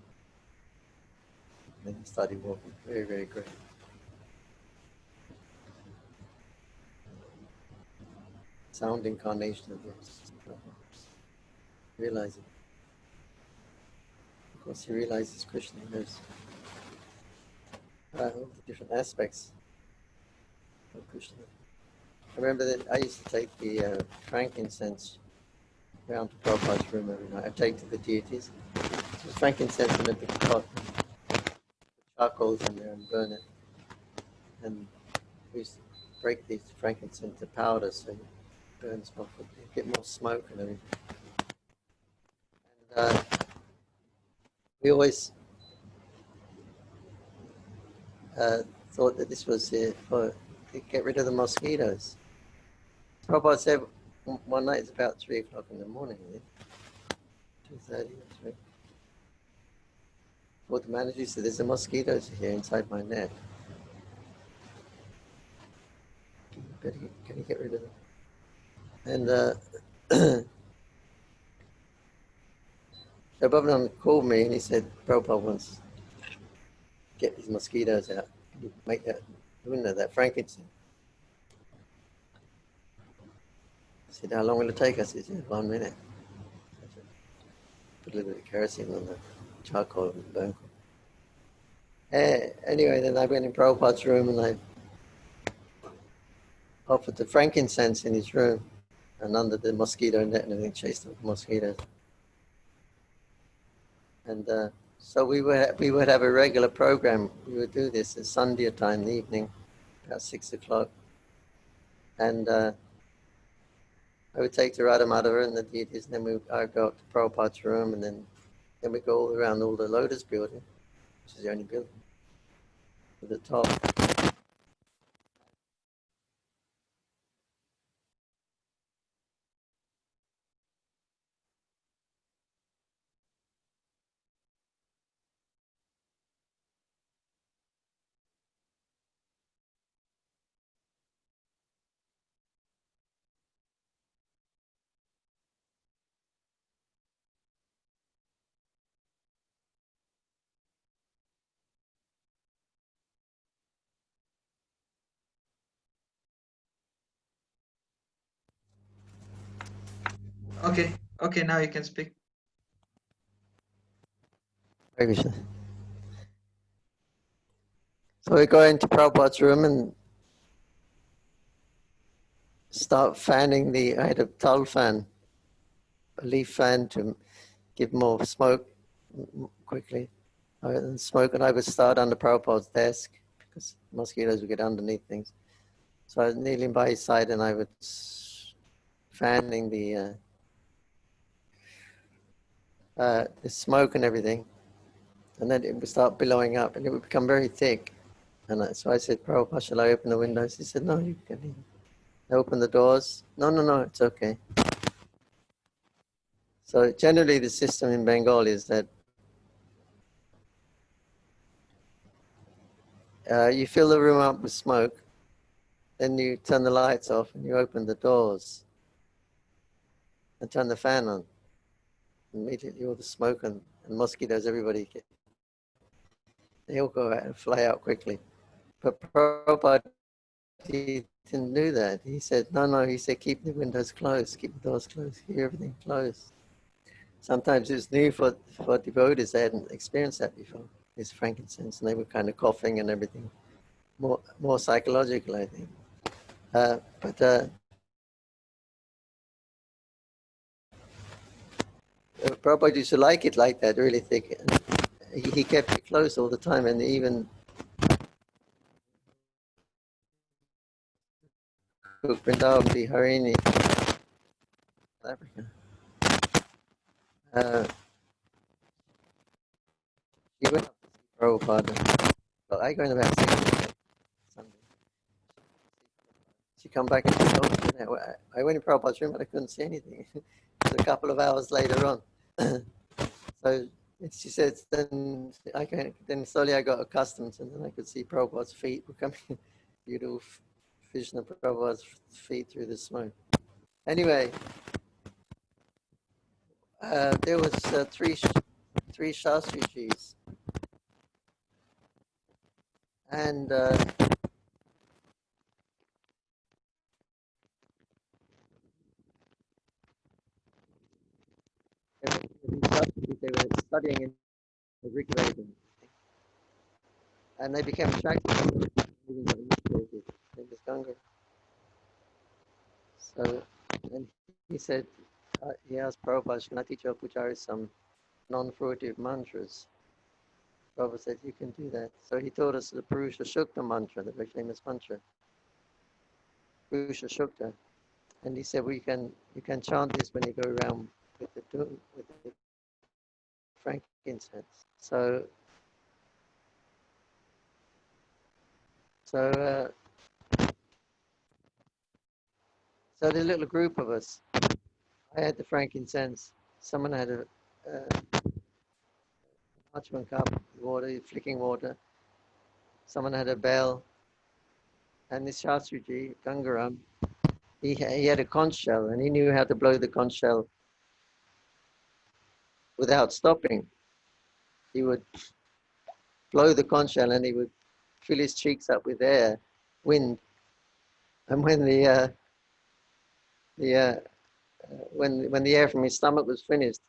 And then he started walking very, very grave. Sound incarnation of the Absolute. Realizing. Of course, he realizes Krishna. There's all the different aspects of Krishna. I remember that I used to take the frankincense round to Prabhupada's room every night. I'd take to the deities. So frankincense in a big pot, put charcoals in there and burn it. And we used to break these frankincense to powder so it burns more quickly, get more smoke and everything. And we always thought that this was to get rid of the mosquitoes. Prabhupada said one night, it's about 3 o'clock in the morning, 2:30 or 3. What the manager said, there's a mosquitoes here inside my net. Can you get rid of them? And so Bhavananda called me and he said, Prabhupada wants to get these mosquitoes out. Can you make that window, that frankincense? I said, how long will it take us? He said, 1 minute. Put a little bit of kerosene on the charcoal and burn. Anyway, then I went in Prabhupada's room and I offered the frankincense in his room and under the mosquito net and everything, chased off the mosquitoes. And so we would have a regular program. We would do this at Sunday time in the evening, about 6 o'clock. And I would take the Radha Madhava and the deities, and then I'd go up to Prabhupada's room, and then we go all around all the Lotus building, which is the only building, to the top. Okay, now you can speak. Very good. So we go into Prabhupada's room and start fanning I had a towel fan, a leaf fan to give more smoke quickly. And smoke, and I would start under Prabhupada's desk because mosquitoes would get underneath things. So I was kneeling by his side and I was fanning the smoke and everything. And then it would start billowing up and it would become very thick. And so I said, Prabhupada, shall I open the windows? He said, no, you can open the doors. No, it's okay. So generally the system in Bengal is that you fill the room up with smoke, then you turn the lights off and you open the doors and turn the fan on. Immediately all the smoke and mosquitoes, they all go out and fly out quickly. But Prabhupada, he didn't do that. He said, no, he said, keep the windows closed, keep the doors closed, keep everything closed. Sometimes it's new for devotees, they hadn't experienced that before, this frankincense, and they were kind of coughing and everything. More psychological, I think. But Prabhupada used to like it like that, really thick. He kept it closed all the time, and even cooked Vrindavan Harini, Africa. She went up to see Prabhupada. Well, I go in about 6 o'clock Sunday. She come back and said, oh, I went in Prabhupada's room, but I couldn't see anything. It was a couple of hours later on. So she said, then slowly I got accustomed, and then I could see Prabhupada's feet were coming, beautiful vision of Prabhupada's feet through the smoke. Anyway, there was three Shastrishis, and they were studying in the Rig Veda, and they became attracted to it, even got initiated. It was Ganga. So, and he said, he asked Prabhupada, can I teach your pujaris some non-fruitive mantras? Prabhupada said, you can do that. So he taught us the Purusha Shukta mantra, the very famous mantra. Purusha Shukta. And he said, well, you can chant this when you go around with the frankincense. So So, so the little group of us, I had the frankincense. Someone had a parchment cup, water, flicking water. Someone had a bell. And this Shastriji, Gangaram, he had a conch shell, and he knew how to blow the conch shell without stopping. He would blow the conch shell, and he would fill his cheeks up with air, wind. And when when the air from his stomach was finished,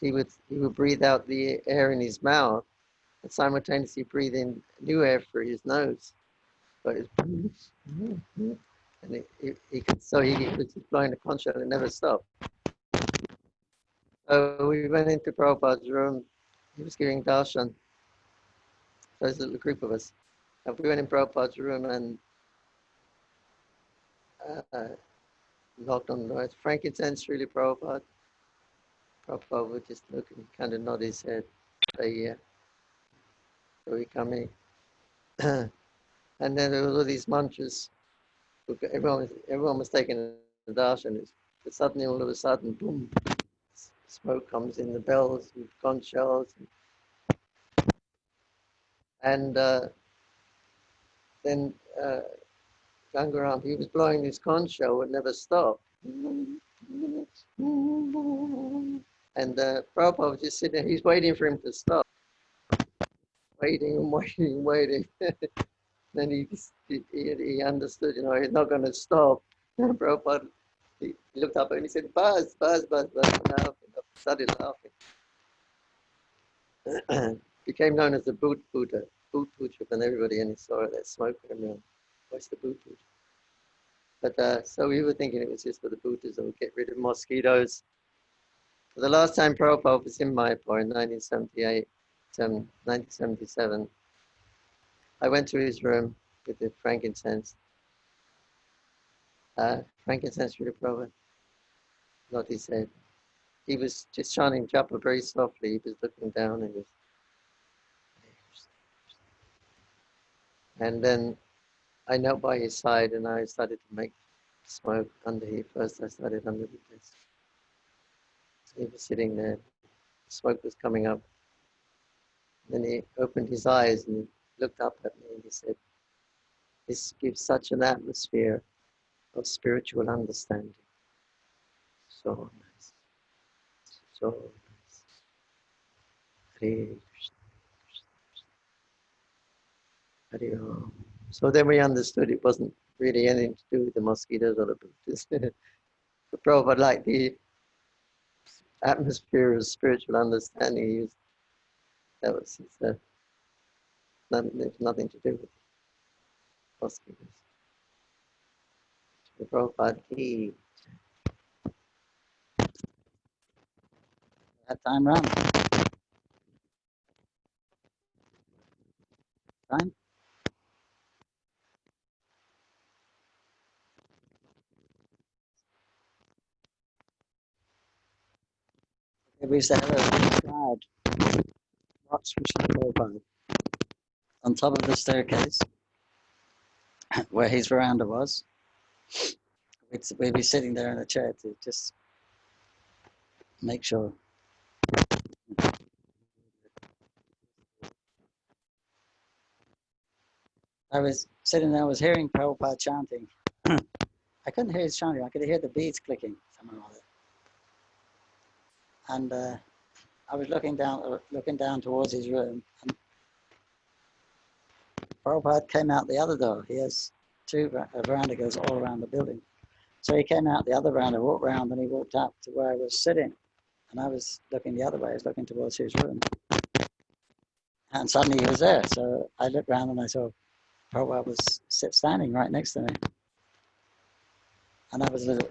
he would breathe out the air in his mouth and simultaneously breathe in new air through his nose. But it's and he could, so he was just blowing the conch shell and never stopped. So we went into Prabhupada's room. He was giving darshan. So there's a little group of us. And we went in Prabhupada's room and knocked on the door. Frankincense, really, Prabhupada? Prabhupada would just look and kind of nod his head, say, yeah. So we come in. And then there was all these mantras. Everyone was taking the darshan. But suddenly, all of a sudden, boom, smoke comes in, the bells and conch shells. And then Gangaram, he was blowing this conch shell, would never stop. And Prabhupada was just sitting there, he's waiting for him to stop. Waiting and waiting and waiting. Then he understood, he's not going to stop. And Prabhupada, he looked up and he said, buzz, buzz, buzz, buzz. And started laughing. Became known as the boot puja, and everybody in his saw that smoke around. What's the boot puja? But so we were thinking it was just for the bootas that would get rid of mosquitoes. The last time Prabhupada was in Mayapur in 1978, 1977, I went to his room with the frankincense. Frankincense really Prabhupada, what he said. He was just chanting japa very softly. He was looking down and was. And then I knelt by his side and I started to make smoke under here. First I started under the desk. So he was sitting there. Smoke was coming up. Then he opened his eyes and looked up at me and he said, this gives such an atmosphere of spiritual understanding. So nice. So nice. Hare Krishna. Hare Om. So then we understood it wasn't really anything to do with the mosquitoes or the boots. But Prabhupada liked the atmosphere of spiritual understanding. He used, that was his, nothing to do with mosquitoes. So Prabhupada, That time round. Time? We used to have a guard watch Prabhupada on top of the staircase where his veranda was. We'd be sitting there in a chair to just make sure. I was sitting there, I was hearing Prabhupada chanting. I couldn't hear his chanting, I could hear the beads clicking somewhere or other. And I was looking down towards his room, and Prabhupada came out the other door. He has a veranda goes all around the building. So he came out the other veranda, walked round, and he walked up to where I was sitting. And I was looking the other way, I was looking towards his room. And suddenly he was there. So I looked around and I saw Prabhupada was standing right next to me. And I was a little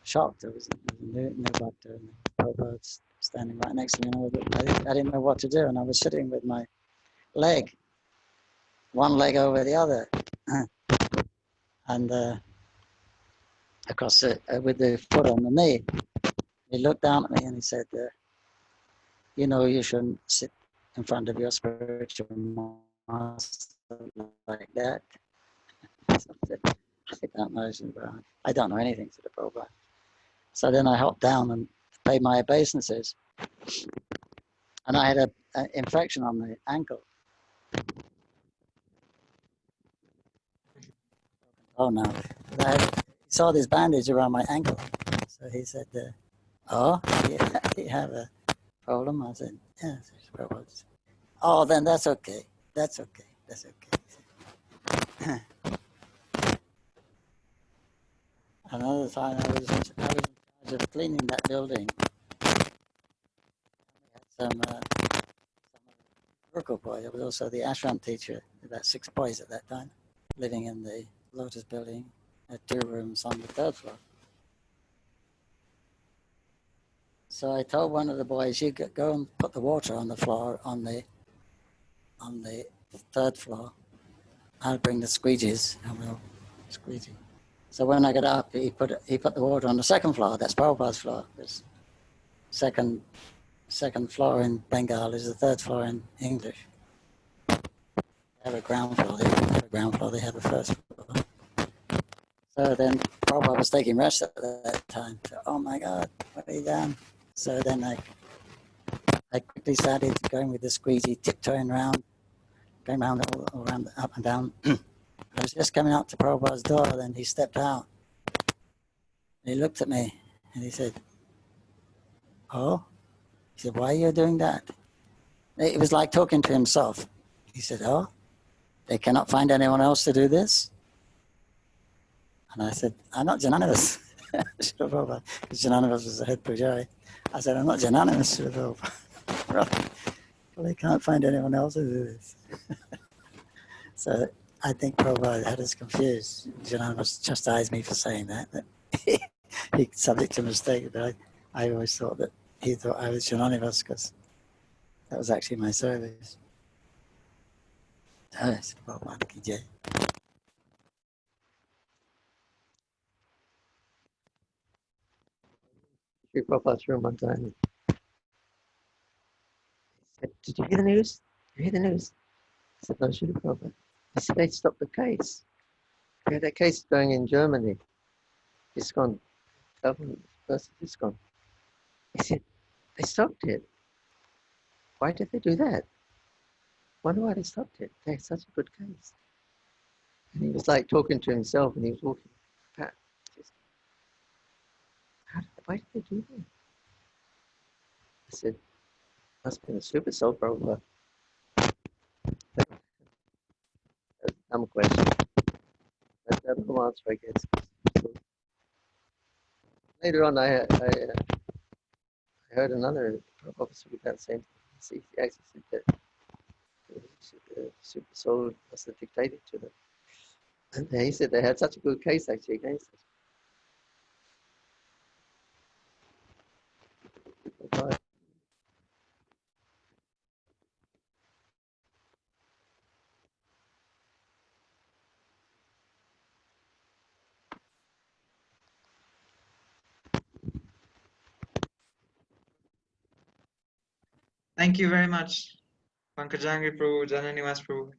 shocked. I was no doctor, and Prabhupada standing right next to me. And I didn't know what to do. And I was sitting with my leg, one leg over the other. And across with the foot on the knee. He looked down at me and he said, you shouldn't sit in front of your spiritual like that. So I said, I don't know, I don't know anything, said the Prabhupada. So then I hopped down and paid my obeisances. And I had an infection on the ankle. Oh no. He saw this bandage around my ankle. So he said, oh, you have a problem? I said, yeah. Oh, then that's okay. That's okay. That's okay. Another time I was in charge of cleaning that building. We had some local boy. There was also the ashram teacher, about 6 boys at that time, living in the Lotus building, had 2 rooms on the 3rd floor. So I told one of the boys, you go and put the water on the floor on the 3rd floor. I'll bring the squeegees and we'll squeegee. So when I got up, he put the water on the 2nd floor. That's Prabhupada's floor. There's second floor in Bengal is the 3rd floor in English. They have a ground floor. They don't have a ground floor. They have a 1st floor. So then Prabhupada was taking rest at that time. So, oh my God, what have you done? So then I quickly started going with the squeegee, tiptoeing around, going around all around, up and down. I was just coming out to Prabhupada's door, then he stepped out. He looked at me and he said, oh? He said, why are you doing that? It was like talking to himself. He said, oh, they cannot find anyone else to do this? And I said, I'm not Jananivas. Because Jananivas was the head pujari. I said, I'm not Jananivas. Well, they can't find anyone else to do this. So I think Prabhupada had us confused. Jananivas chastised me for saying that. He subject to mistake, but I always thought that he thought I was Jananivas because that was actually my service. Oh, it's Prabhupada ki jai. Sri Prabhupada's room one time. He said, did you hear the news? Did you hear the news? I said, no, Sri Prabhupada. He said, they stopped the case. We had a case going in Germany. ISKCON, government versus ISKCON. He said, they stopped it. Why did they do that? Wonder why they stopped it. They had such a good case. And he was like talking to himself and he was walking back. Why did they do that? I said, must have been a super soul Prabhupada. That's a dumb question. That's the other answer I guess. So later on I heard another Prabhupada speak about the same thing. He actually said that the super soul must have dictated to them. And he said they had such a good case actually against us. But Thank you very much, Pankajangari Prabhu, Jananivas Prabhu,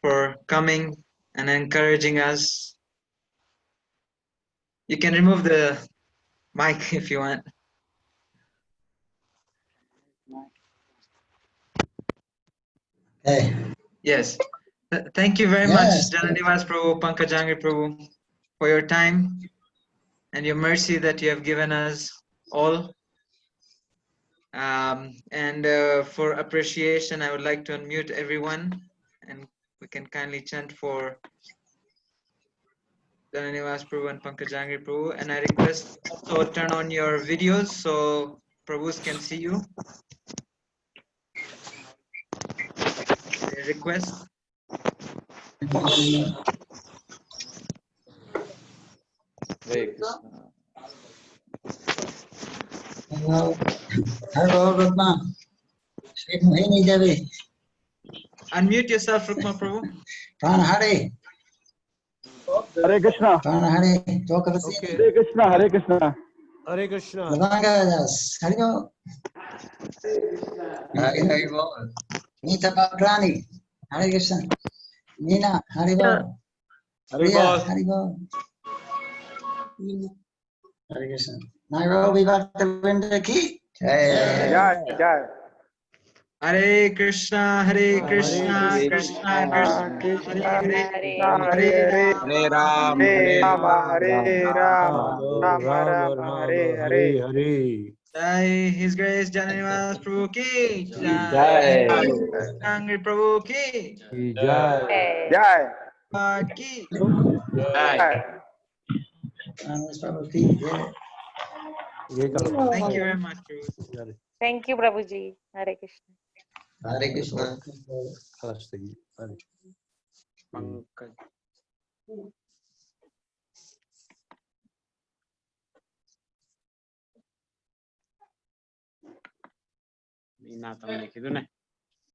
for coming and encouraging us. You can remove the mic if you want. Hey. Yes. Thank you very much, Jananivas Prabhu, Pankajangari Prabhu, for your time and your mercy that you have given us all. And for appreciation, I would like to unmute everyone and we can kindly chant for Jananivas Prabhu and Pankajangari Prabhu. And I request also turn on your videos so Prabhus can see you. I request. Hare Krishna. Hello. Hello, Rukma. Sri Mohini Devi. Unmute yourself, Rukma Prabhu. Pranahari. Hare Krishna. Pranahari. Talk of Okay. Hare Krishna. Hare Krishna. Hare Krishna. Lavangadas. Haribo. Hari Hari Bol. Nita Bakrani, Hare Krishna. Nina, Haribol. Priya, Haribol. Hare Krishna. Nairobi Bhaktivinoda Ki. Jai. Hare Krishna, Hare Krishna, Krishna Krishna, Hare Hare, Hare Ram, Hare Ram, Ram, Hare Hare. Jai His Grace Jananivas Prabhu Ki, Jai. Pankajangari Prabhu Ki, Jai. Ki. Jananivas Prabhu Ki. Yeah. Thank you very much, Prabhu. Thank you, Prabhuji. Hare Krishna. Hare Krishna. Pankaj. Ini તમને કીધું ને